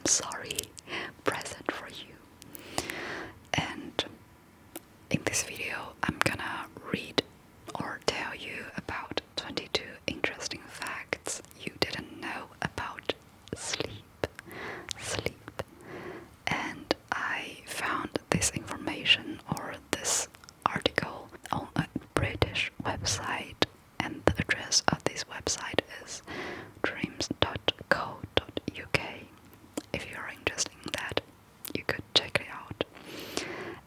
sorry present for you. And in this video, I'm gonna read or tell you about 22 interesting facts you didn't know about sleep. Sleep. And I found this information or this article on a British website, and the address of this website is dreams.co.uk. If you're interested in that, you could check it out.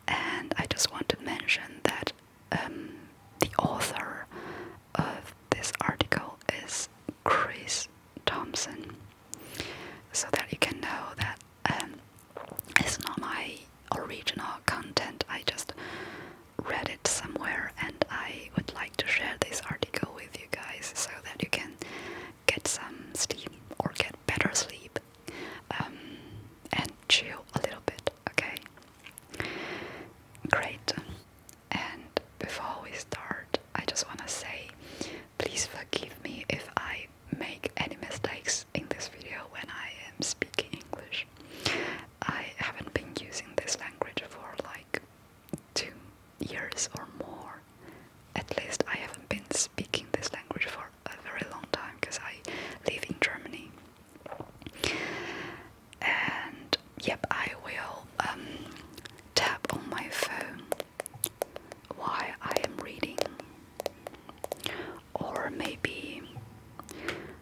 And I just want to mention that the author of this article is Chris Thompson, so that you can know that it's not my original content. I just read it somewhere and I would like to share this article with you guys so that you can get some sleep or get better sleep and chill a little bit, okay? Great. And before we start, I just want to say, please forgive me if I make any mistakes in this video when I am speaking English. I haven't been using this language for like 2 years or more. At least I haven't been speaking this language for a very long time because I live in Germany. And yep, I will tap on my phone while I am reading, or maybe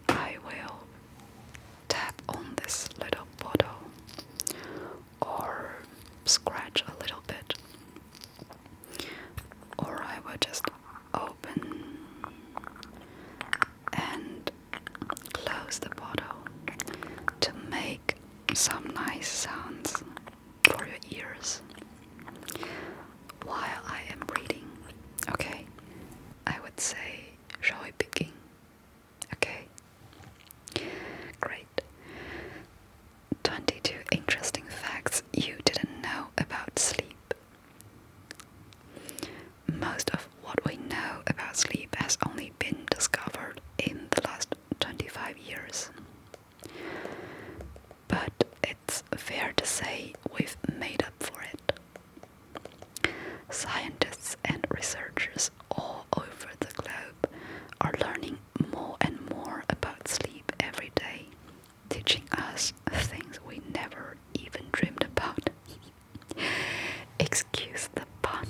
I will tap on this little bottle or scratch a little bit, or I will just open and close the bottle to make some nice sounds for your ears while I am reading. Okay, I would say, shall we begin? Okay, great. 22 interesting facts you didn't know about sleep. Most of what we know about sleep has only been discovered in the last 25 years. But it's fair to say we've made up for it. Scientists and researchers all over the globe are learning more and more about sleep every day, teaching us things we never even dreamed about. Excuse the pun.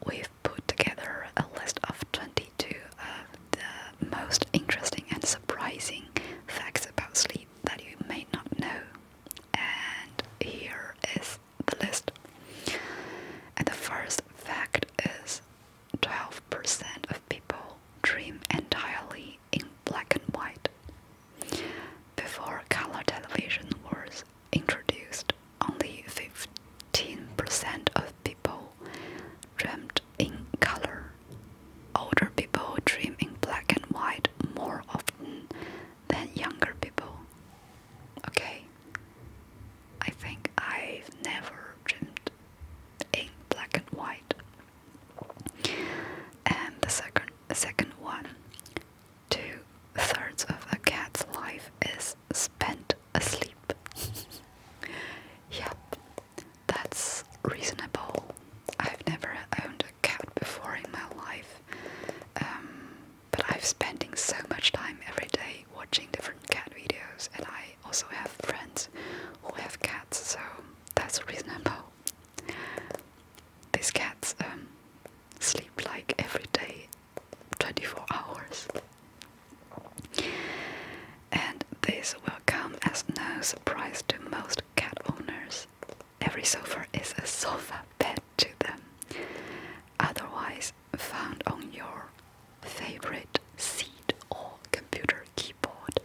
We've put together a list of 22 of the most interesting and surprising facts about sleep that you may not know. And here is the list. And the first fact is 12% of people dream entirely in black and white. Before color television was introduced, only 15% of people dreamt in color. Older people dream in black and white more often than younger people. Okay, I think I've never dreamed in black and white. And the second one, 2/3 of a cat's life is spent asleep. Yep, that's reasonable. I've never owned a cat before in my life, but I've spending so much time every day watching different cat videos, and I also have friends who have cats, so that's reasonable. These cats sleep like every day, 24 hours. And this will come as no surprise to most cat owners. Every sofa is a sofa bed to them, otherwise found on your favorite seat or computer keyboard.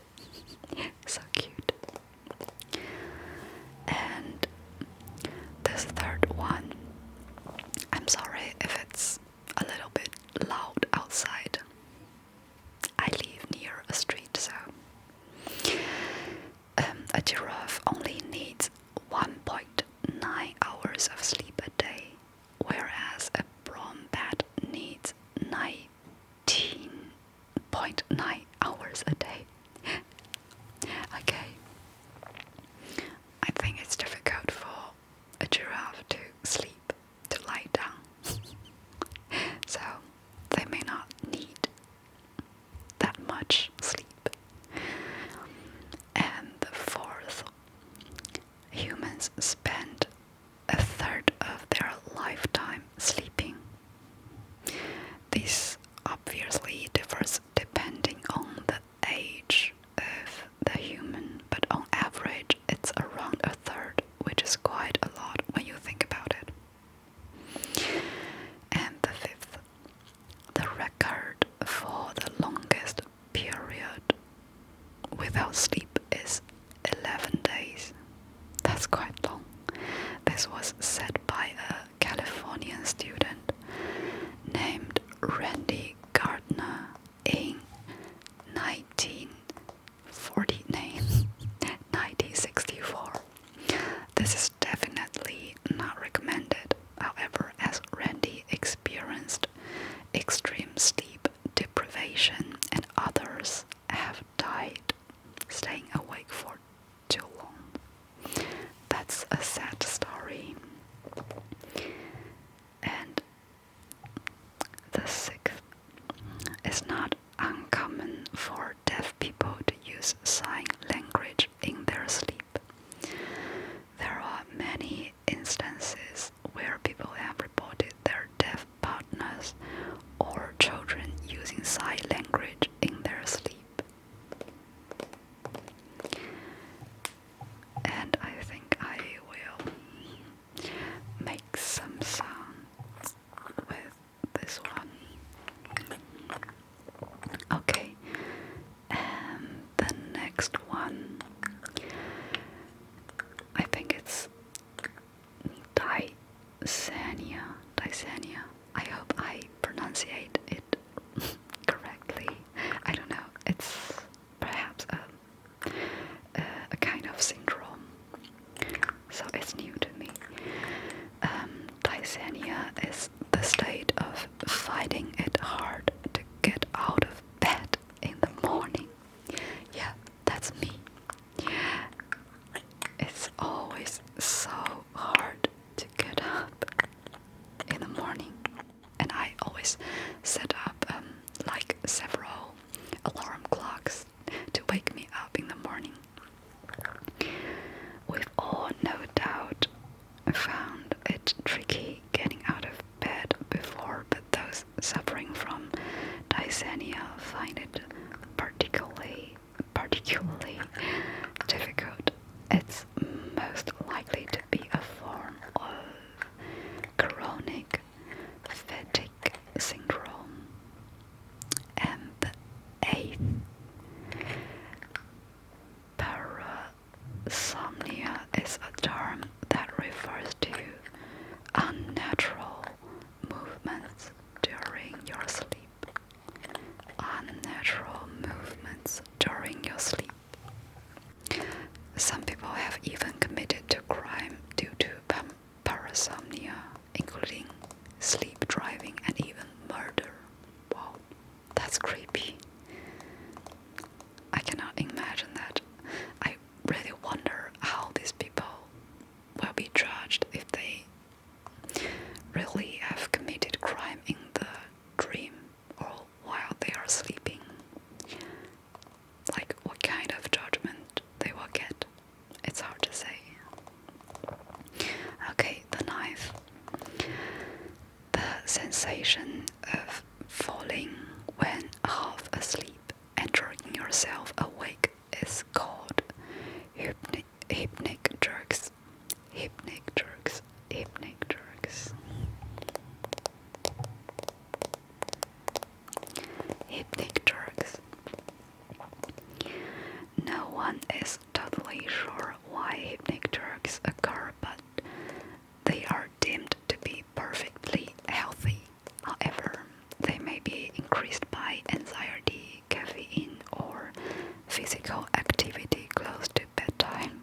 So cute. And this third one, I'm sorry if it's a little bit loud outside. I live near a street, so a giraffe only needs 1.9 hours of sleep a day, whereas a brown bat needs 19.9 hours a day. Okay, humans spend a third of their lifetime sleeping. This obviously differs depending on the age of the human, but on average it's around a third, which is quite a lot when you think about it. And the fifth, the record for the longest period without sleep is 11 days. That's quite long. This was set by a Californian student named Randy Gardner in 1964. This is definitely not recommended. However, as Randy experienced extreme sleep deprivation and others have died staying awake for too long. That's a sad story. And the sixth, is not uncommon for deaf people to use sign language in their sleep. There are many instances where people have reported their deaf partners or children using sign language in their sleep. And I think I will make some sound with this one. Okay, and the next one, I think it's Dysania. I hope I pronunciate it correctly. I don't know. It's perhaps a kind of syndrome, so it's new to me. Dysania is the state of finding it hard to get out of bed in the morning. Yeah, that's me. It's always so hard to get up in the morning, and I always set up like several alarm clocks to wake me up in the morning. We've all no doubt found it tricky getting out of bed before, but those suffering from dysania find it particularly difficult. It's most likely to be a form of chronic fatigue syndrome. And the eighth, parasomnia is a term that refers to unnatural movements during your sleep. Unnatural movements during your sleep. Some people have even committed to crime due to parasomnia, including sleep driving and even murder. Wow, that's creepy. I cannot imagine that. I really wonder how these people will be judged if they really have committed crime in the dream or while they are sleeping. Like what kind of judgment they will get. It's hard to say. Okay, the ninth. The sensation of falling when half asleep and jerking yourself awake is called hypnic jerks. Hypnic jerks. Hypnic jerks. Hypnic jerks. No one is totally sure why hypnic jerks occur, but they are deemed to be perfectly healthy. However, they may be increased by anxiety, caffeine, or physical activity close to bedtime.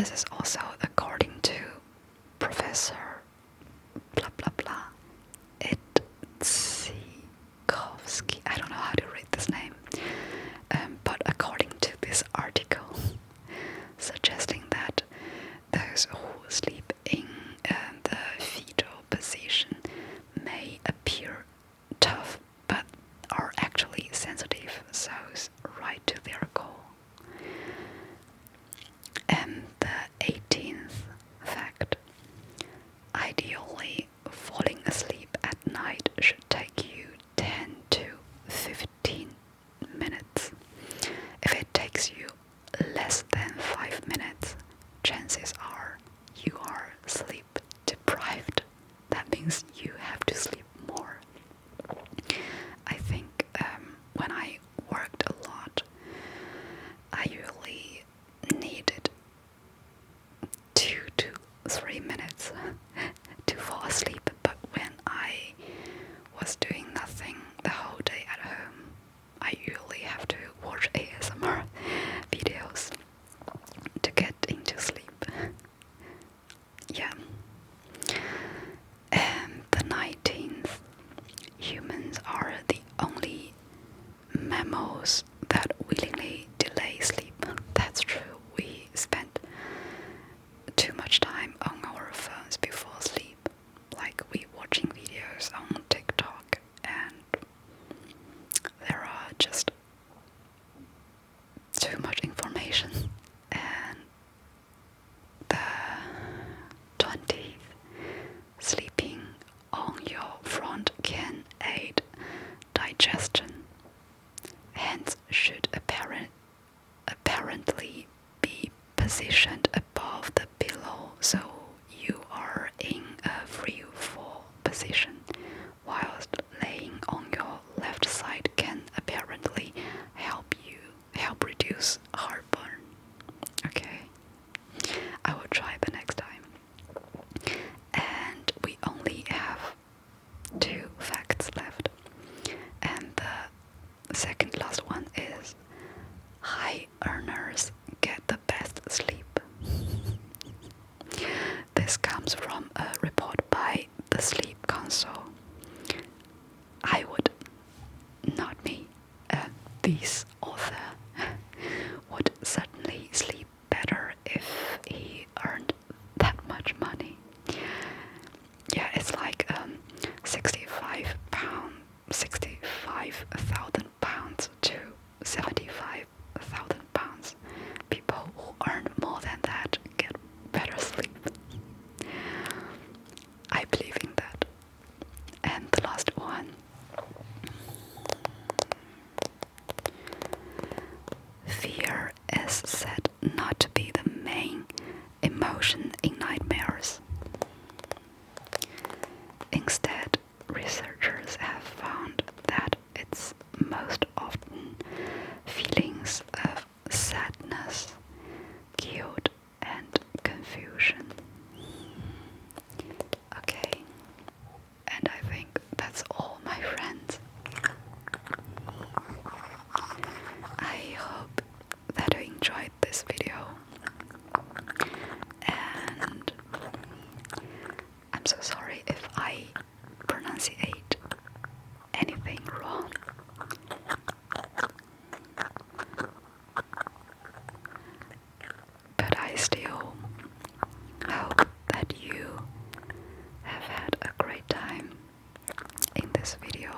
this is also according to Professor blah blah blah Itsikovsky. I don't know how to read this name, but according to this article, suggesting that those who sleep in the fetal position may appear tough, but are actually sensitive souls right to their goal. And the 18th fact: ideally, falling asleep at night should take you 10 to 15 minutes. If it takes you less than 5 minutes, chances are you are sleep deprived. That means you have to sleep more. I think when I worked a lot, I usually needed 2 to 3 minutes to fall asleep, but when I was doing nothing the whole day at home, I usually have to watch ASMR videos to get into sleep. Yeah. And the 19th, humans are the only mammals that willingly delay sleep. That's true. We spend too much time on our phones before sleep. Like we watching videos on TikTok, and there are just too much information. And the 20th, sleeping on your front can aid digestion, hence should apparently be positioned above the pillow so you are in a free fall position, whilst laying on your left side can apparently help reduce heartburn. Okay, I will try the next time. And we only have 2 facts left, and the second last one is: high earners get the best sleep. This comes from a report by the Sleep Council. I would, not me, this author would certainly sleep better if he earned that much money. Yeah, it's like 65,000 pounds to 75,000 pounds. People who earn more than that get better sleep. I believe in that. And the last one: fear is said not to be the main emotion in nightmares. Instead, researchers have found that it's most often feelings of sadness, guilt, and confusion. Okay, and I think that's all, my friends. I hope that you enjoyed this video, and I'm so sorry if I pronunciate anything wrong. But I still hope that you have had a great time in this video,